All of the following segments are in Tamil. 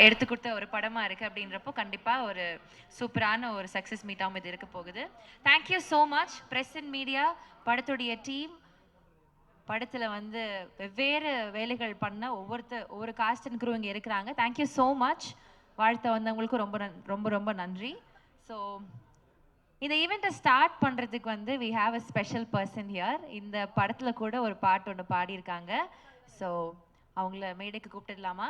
எடுத்து கொடுத்த ஒரு படமாக இருக்குது அப்படின்றப்போ கண்டிப்பாக ஒரு சூப்பரான ஒரு சக்ஸஸ் மீட்டாகவும் இது இருக்க போகுது. Thank you so much press and media, படத்துடைய டீம், படத்தில் வந்து வெவ்வேறு வேலைகள் பண்ண ஒவ்வொரு காஸ்ட் அண்ட் க்ரூ இங்கே இருக்கிறாங்க. Thank you so much. வாழ்த்த வந்தவங்களுக்கும் ரொம்ப ரொம்ப ரொம்ப நன்றி. ஸோ இந்த ஈவெண்ட்டை ஸ்டார்ட் பண்ணுறதுக்கு வந்து we have a special person here. இந்த படத்தில் கூட ஒரு பாட்டு ஒன்று பாடியிருக்காங்க. ஸோ அவங்கள மேடைக்கு கூப்பிட்டுடலாமா?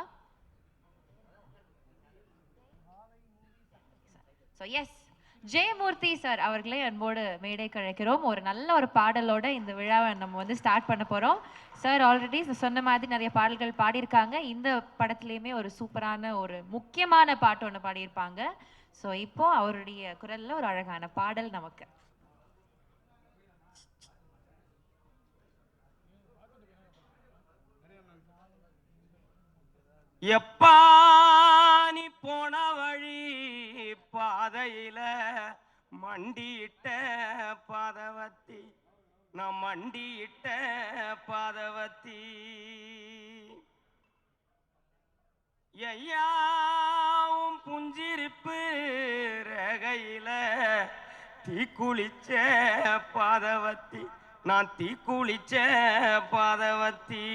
ஸோ எஸ், ஜெயமூர்த்தி சார் அவர்களே அன்போடு மேடைக்கு அழைக்கிறோம். ஒரு நல்ல ஒரு பாடலோட இந்த விழாவை நம்ம வந்து ஸ்டார்ட் பண்ண போகிறோம். சார் ஆல்ரெடி சொன்ன மாதிரி நிறைய பாடல்கள் பாடியிருக்காங்க. இந்த படத்துலேயுமே ஒரு சூப்பரான ஒரு முக்கியமான பாட்டு ஒன்று பாடியிருப்பாங்க. ஸோ இப்போ அவருடைய குரலில் ஒரு அழகான பாடல் நமக்கு. எப்பா நீ போன வழி பாதையில மண்டியிட்ட பாதவத்தி, நான் மண்டியிட்ட பாதவத்தி, ஐயாவும் புஞ்சிருப்பு ரகையில தீக்குளிச்ச பாதவத்தி, நான் தீக்குளிச்ச பாதவத்தி,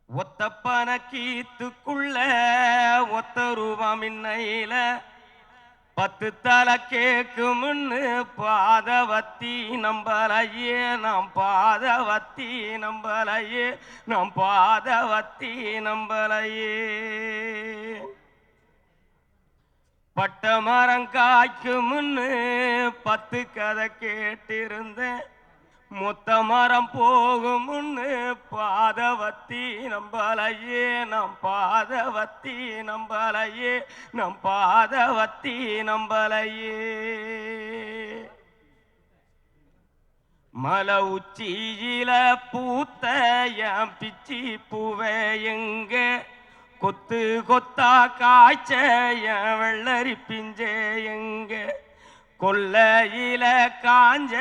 ஒத்தப்பன கீத்துக்குள்ள ஒத்த ரூபம் இன்னையில 10 தலை கேக்குமுன்னு பாதவத்தி நம்பலையே, நாம் பாதவத்தி நம்பலையே, நாம் பாதவத்தி நம்பலையே. பட்ட மரம் காய்க்குமுன்னு 10 கதை கேட்டிருந்தேன், மொத்த மரம் போகுமுன்னு பாதவத்தி நம்பலையே, நம் பாதவத்தி நம்பலையே, நம் பாதவத்தி நம்பலையே. மலை உச்சியில பூத்த என் பிச்சி பூவே எங்க, கொத்து கொத்தா காய்ச்ச என் வெள்ளரி பிஞ்சே எங்க, கொல்லையில காஞ்ச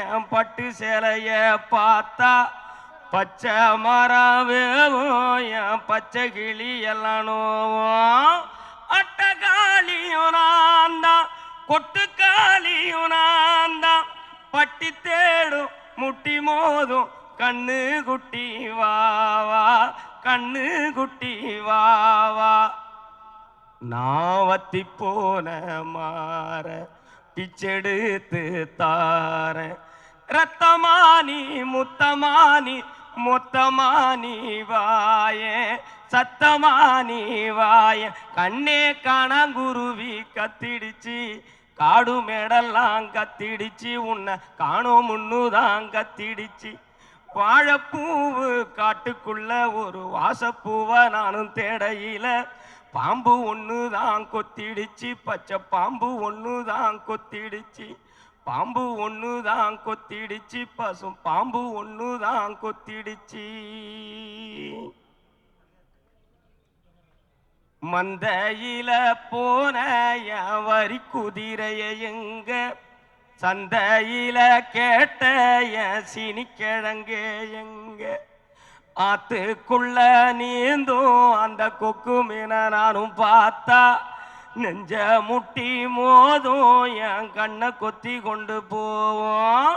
என் பட்டு சேலைய பார்த்தா பச்சை மரம் வேவும் என் பச்சை கிளி எல்லாம் நோவும், அட்டகாளியும் நான் தான் கொட்டுக்காளியும் நான் தான், பட்டி தேடும் முட்டி மோதும் கண்ணு குட்டி வாவா, கண்ணு குட்டி வாவா, நான் வத்தி போன மாற பிச்செடுத்து தார, ரத்தமானி முத்தமானி மொத்தமானி வாய, சத்தமானி வாய, கண்ணே காணாங்குருவி கத்திடுச்சு, காடு மேடெல்லாம் கத்திடுச்சு, உன்னை காணோம் முன்னுதான் கத்திடுச்சு, வாழைப்பூவு காட்டுக்குள்ள ஒரு வாசப்பூவை நானும் தேடையில, பாம்பு ஒண்ணுதான் கொத்திடுச்சு, பச்சை பாம்பு ஒண்ணுதான் கொத்திடுச்சு, பாம்பு ஒண்ணுதான் கொத்திடுச்சு, பசும் பாம்பு ஒண்ணுதான் கொத்திடுச்சு. மந்தையில போன என் வரி குதிரைய எங்க, சந்தையில கேட்ட என் சினிக்கிழங்கே எங்க, ஆத்துக்குள்ள நீந்தும் அந்த கொக்கு மீன நானும் பார்த்தா நெஞ்ச முட்டி மோதும் என் கண்ணை கொத்தி கொண்டு போவோம்,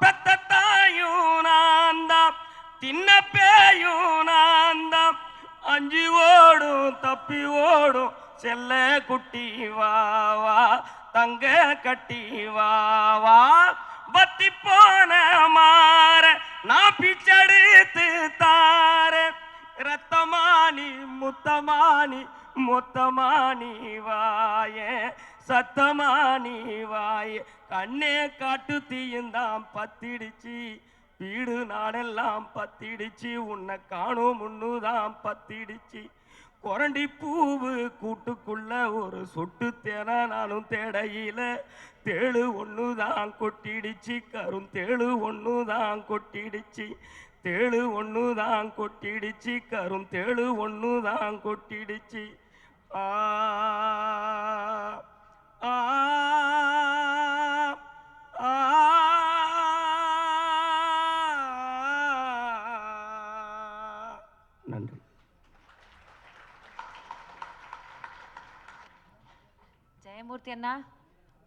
பெத்த தாயும் நான் தான் தின்ன பேயும் நான் தான், அஞ்சு ஓடும் தப்பி ஓடும் செல்ல குட்டி வாவா, தங்க கட்டி வாவா, பத்தி போன மாற நான் பிச்செடுத்து தார, ரத்தமானி முத்தமானி மொத்தமானி வாய, சத்தமானி வாய, கண்ணே காட்டு தீயுந்தான் பத்திடுச்சு, வீடு நாடெல்லாம் பத்திடுச்சு, உன்னை காணும் முன்னுதான் பத்திடுச்சு, கொரண்டி பூவு கூட்டுக்குள்ள ஒரு சொட்டு தேன நானும் தேடையில, தேழு ஒண்ணுதான் கொட்டிடுச்சு, கரும் தேழு ஒண்ணுதான் கொட்டிடுச்சு, தேழு ஒண்ணுதான் கொட்டிடுச்சு, கரும் தேழு ஒண்ணுதான் கொட்டிடுச்சு. ஆ ஆ ஆ நன்றி. மூர்த்தி அண்ணா,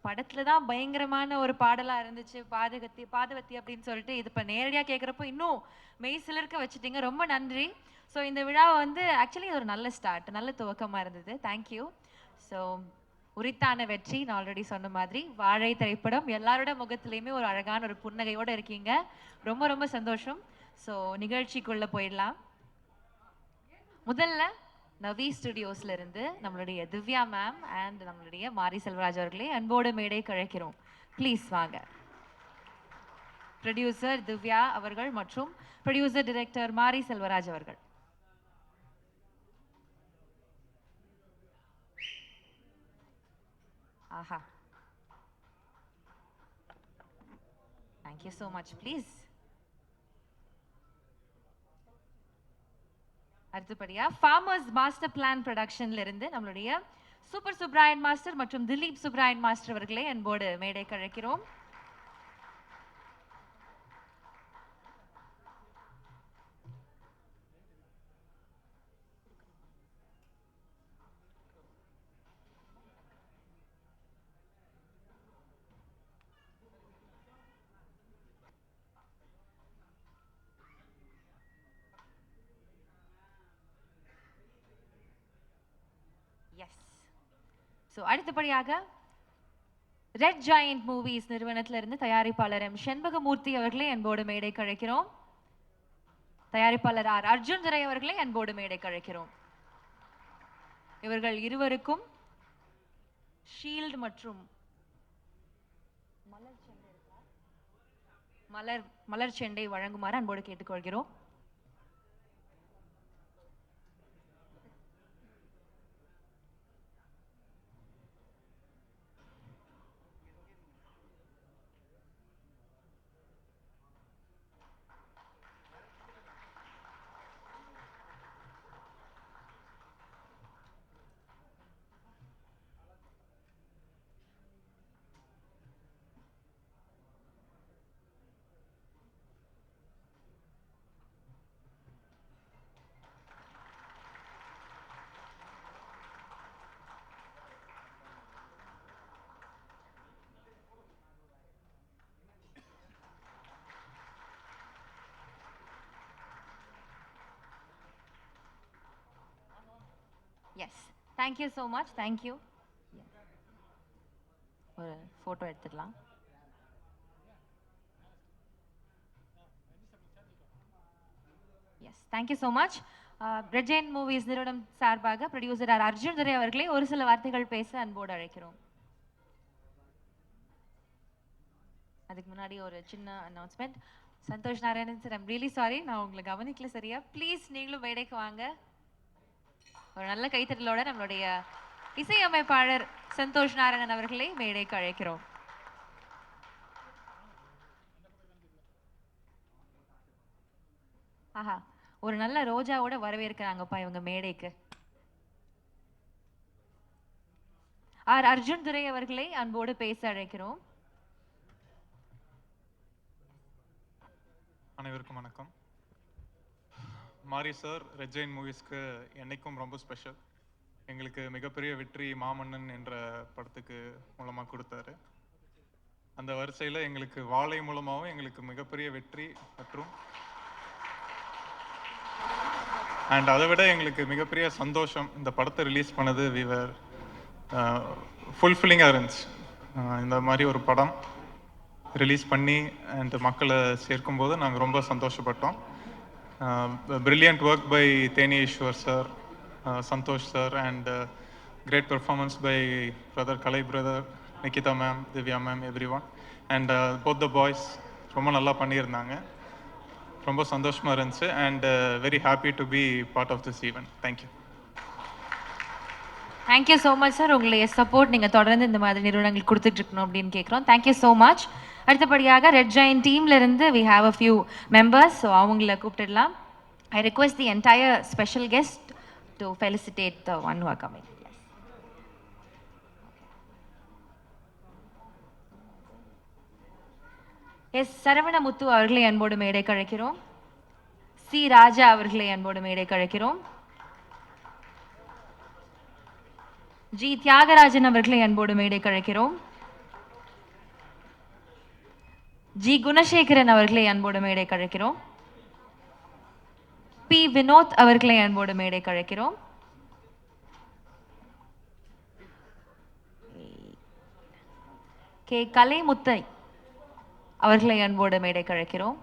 படத்துல தான் பயங்கரமான ஒரு பாடலா இருந்துச்சு, பாதவத்தி அப்படின்னு சொல்லிட்டு, இது இப்போ நேரடியா கேட்குறப்போ இன்னும் மெய் சிலிர்க்க வச்சுட்டீங்க. ரொம்ப நன்றி. ஸோ இந்த விழாவை வந்து ஆக்சுவலி ஒரு நல்ல ஸ்டார்ட், நல்ல துவக்கமா இருந்தது. தேங்க்யூ. ஸோ உரித்தான வெற்றி, நான் ஆல்ரெடி சொன்ன மாதிரி வாழை திரைப்படம் எல்லாரோட முகத்திலையுமே ஒரு அழகான ஒரு புன்னகையோட இருக்கீங்க. ரொம்ப ரொம்ப சந்தோஷம். ஸோ நிகழ்ச்சிக்குள்ள போயிடலாம். முதல்ல நவி ஸ்டுடியோஸ்ல இருந்து நம்மளுடைய திவ்யா மேம் அண்ட் நம்மளுடைய மாரி செல்வராஜ் அவர்களே அன்போடு மேடை கழைக்கிறோம். ப்ளீஸ் வாங்க. ப்ரொடியூசர் திவ்யா அவர்கள் மற்றும் ப்ரொடியூசர் டைரக்டர் மாரி செல்வராஜ் அவர்கள். ஆஹா, தேங்க்யூ ஸோ மச். ப்ளீஸ். அடுத்தபடியா ஃபார்மர்ஸ் மாஸ்டர் பிளான் ப்ரொடக்ஷன்ல இருந்து நம்மளுடைய சூப்பர் சுப்ராயன் மாஸ்டர் மற்றும் திலீப் சுப்ராயன் மாஸ்டர் அவர்களே அன்போடு மேடை கழைக்கிறோம். எஸ். ஸோ அடுத்தபடியாக ரெட் ஜாயண்ட் மூவிஸ் நிறுவனத்திலிருந்து தயாரிப்பாளர் எம் செண்பகமூர்த்தி அவர்களே அன்போடு மேடை கழைக்கிறோம். தயாரிப்பாளர் ஆர் அர்ஜுன் துரை அவர்களே அன்போடு மேடை கழைக்கிறோம். இவர்கள் இருவருக்கும் ஷீல்ட் மற்றும் மலர் செண்டை வழங்குமாறு அன்போடு கேட்டுக்கொள்கிறோம். Yes, thank you so much. Thank you. ஒரு ஃபோட்டோ எடுத்துடலாம். Yes, thank you so much. Red Giant Movies நிறுவனம் சார்பாக ப்ரொடியூசர் ஆர் அர்ஜுன் துரை அவர்களே ஒரு சில வார்த்தைகள் பேச அன்போடு அழைக்கிறோம். அதுக்கு முன்னாடி ஒரு சின்ன announcement. Santhosh Narayanan sir, I'm really sorry, நான் உங்களை கவனிக்கல சரியா. ப்ளீஸ் நீங்களும் மேடைக்கு வாங்க. ஒரு நல்ல கைத்தட்டலோட நம்மளுடைய இசையமைப்பாளர் சந்தோஷ் நாராயணன் அவர்களை மேடைக்கு அழைக்கிறோம். ஆஹா, ஒரு நல்ல ரோஜாவோட வரவேற்கிறாங்கப்பா இவங்க மேடைக்கு. ஆர் அர்ஜுன் துரை அவர்களை அன்போடு பேச அழைக்கிறோம். அனைவருக்கும் வணக்கம். மாரி சார் ரெட் ஜெயின் மூவிஸ்க்கு என்னைக்கும் ரொம்ப ஸ்பெஷல். எங்களுக்கு மிகப்பெரிய வெற்றி மாமன்னன் என்ற படத்துக்கு மூலமாக கொடுத்தாரு. அந்த வரிசையில் எங்களுக்கு வாழை மூலமாகவும் எங்களுக்கு மிகப்பெரிய வெற்றி மற்றும் அதை விட எங்களுக்கு மிகப்பெரிய சந்தோஷம் இந்த படத்தை ரிலீஸ் பண்ணது. விவர் ஃபுல்ஃபில்லிங்காக இருந்துச்சு. இந்த மாதிரி ஒரு படம் ரிலீஸ் பண்ணி அண்ட் மக்களை சேர்க்கும்போது நாங்கள் ரொம்ப சந்தோஷப்பட்டோம். Brilliant work by Teni Ishwar sir, Santosh sir, and great performance by brother Kalai brother, Nikita ma'am, Divya ma'am, everyone, and both the boys ரொம்ப நல்லா பண்ணியிருந்தாங்க. ரொம்ப சந்தோஷமா இருந்துச்சு and very happy to be part of this event. Thank you. Thank you so much sir. உங்களுடைய சப்போர்ட் நீங்கள் தொடர்ந்து இந்த மாதிரி நிறுவனங்களுக்கு கொடுத்துட்டு இருக்கணும் அப்படின்னு கேட்குறோம். Thank you so much. அடுத்தபடியாக ரெட் ஜாயின் டீம்ல இருந்து we have a few members. So அவங்கள கூப்பிட்டுடலாம். I request the entire special guest to felicitate the one who are coming. S Saravanamuthu அவர்களை அன்போடு மேடை கழைக்கிறோம். சி ராஜா அவர்களை அன்போடு மேடை கழைக்கிறோம். ஜி தியாகராஜன் அவர்களை அன்போடு மேடைக்கு அழைக்கிறோம். ஜி குணசேகரன் அவர்களை அன்போடு மேடைக்கு அழைக்கிறோம். பி வினோத் அவர்களை அன்போடு மேடைக்கு அழைக்கிறோம். கே கலைமுத்தை அவர்களை அன்போடு மேடைக்கு அழைக்கிறோம்.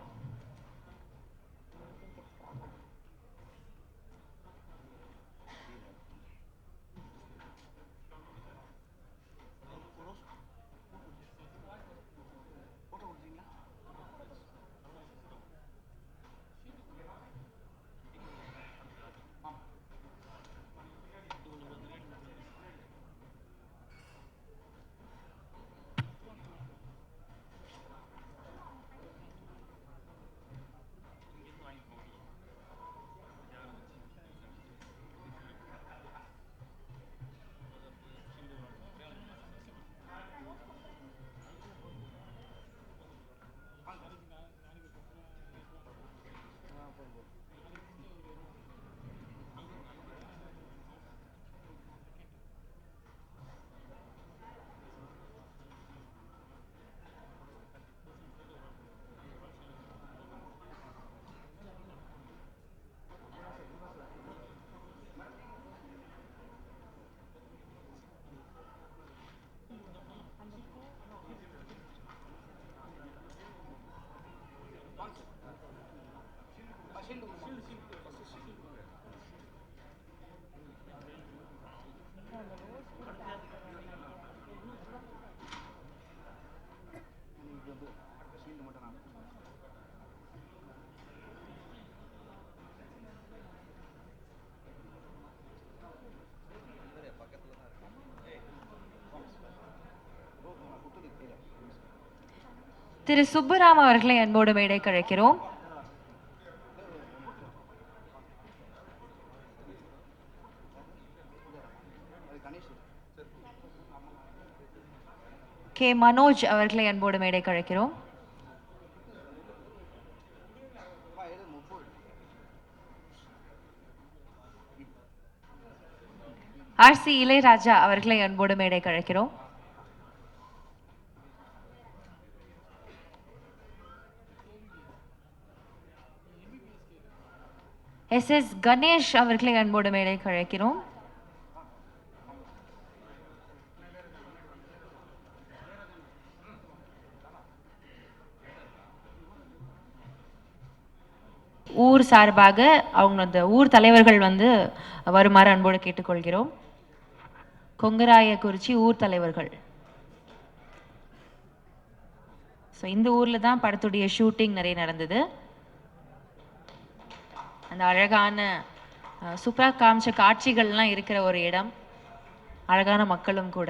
திரு சுப்புராம் அவர்களை அன்போடு மேடைக்கு அழைக்கிறோம். கே மனோஜ் அவர்களை அன்போடு மேடைக்கு அழைக்கிறோம். ஆர்சி இளையராஜா அவர்களை அன்போடு மேடைக்கு அழைக்கிறோம். எஸ் கணேஷ் அவர்களை அன்போடு மேடைக்கு அழைக்கிறோம். ஊர் சார்பாக அவங்க அந்த ஊர் தலைவர்கள் வந்து வருமாறு அன்போடு கேட்டுக்கொள்கிறோம். கொங்கராயக்குறிச்சி ஊர் தலைவர்கள். ஸோ இந்த ஊர்ல தான் படத்துடைய ஷூட்டிங் நிறைய நடந்தது. அந்த அழகான சூப்பராக காமிச்ச காட்சிகள்லாம் இருக்கிற ஒரு இடம், அழகான மக்களும் கூட.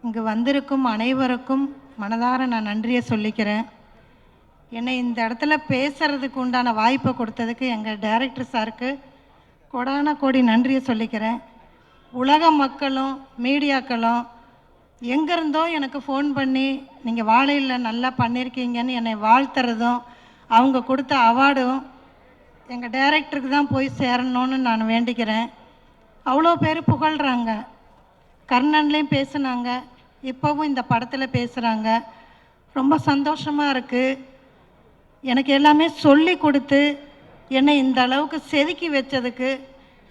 இங்கு வந்திருக்கும் அனைவருக்கும் மனதார நான் நன்றியை சொல்லிக்கிறேன். என்னை இந்த இடத்துல பேசுறதுக்கு உண்டான வாய்ப்பை கொடுத்ததுக்கு எங்கள் டைரக்டர் சாருக்கு கோடான கோடி நன்றியை சொல்லிக்கிறேன். உலக மக்களும் மீடியாக்களும் எங்கேருந்தோ எனக்கு ஃபோன் பண்ணி நீங்கள் வாழையில் நல்லா பண்ணியிருக்கீங்கன்னு என்னை வாழ்த்துறதும் அவங்க கொடுத்த அவார்டும் எங்கள் டைரக்டருக்கு தான் போய் சேரணும்னு நான் வேண்டிக்கிறேன். அவ்வளோ பேர் புகழ்கிறாங்க. கர்ணன்லேயும் பேசுனாங்க, இப்போவும் இந்த படத்தில் பேசுகிறாங்க. ரொம்ப சந்தோஷமாக இருக்குது. எனக்கு எல்லாமே சொல்லி கொடுத்து என்னை இந்த அளவுக்கு செதுக்கி வச்சதுக்கு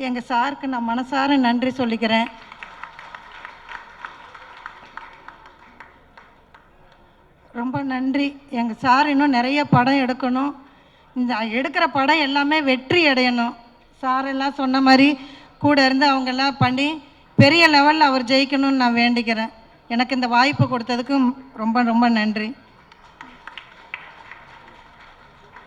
எங்கள் சாருக்கு நான் மனசார நன்றி சொல்லிக்கிறேன். ரொம்ப நன்றி. எங்கள் சார் இன்னும் நிறைய படம் எடுக்கணும். இந்த எடுக்கிற படம் எல்லாமே வெற்றி அடையணும். சார் எல்லாம் சொன்ன மாதிரி கூட இருந்து அவங்கெல்லாம் பண்ணி பெரிய லெவலில் அவர் ஜெயிக்கணும்னு நான் வேண்டிக்கிறேன். எனக்கு இந்த வாய்ப்பு கொடுத்ததுக்கு ரொம்ப ரொம்ப நன்றி.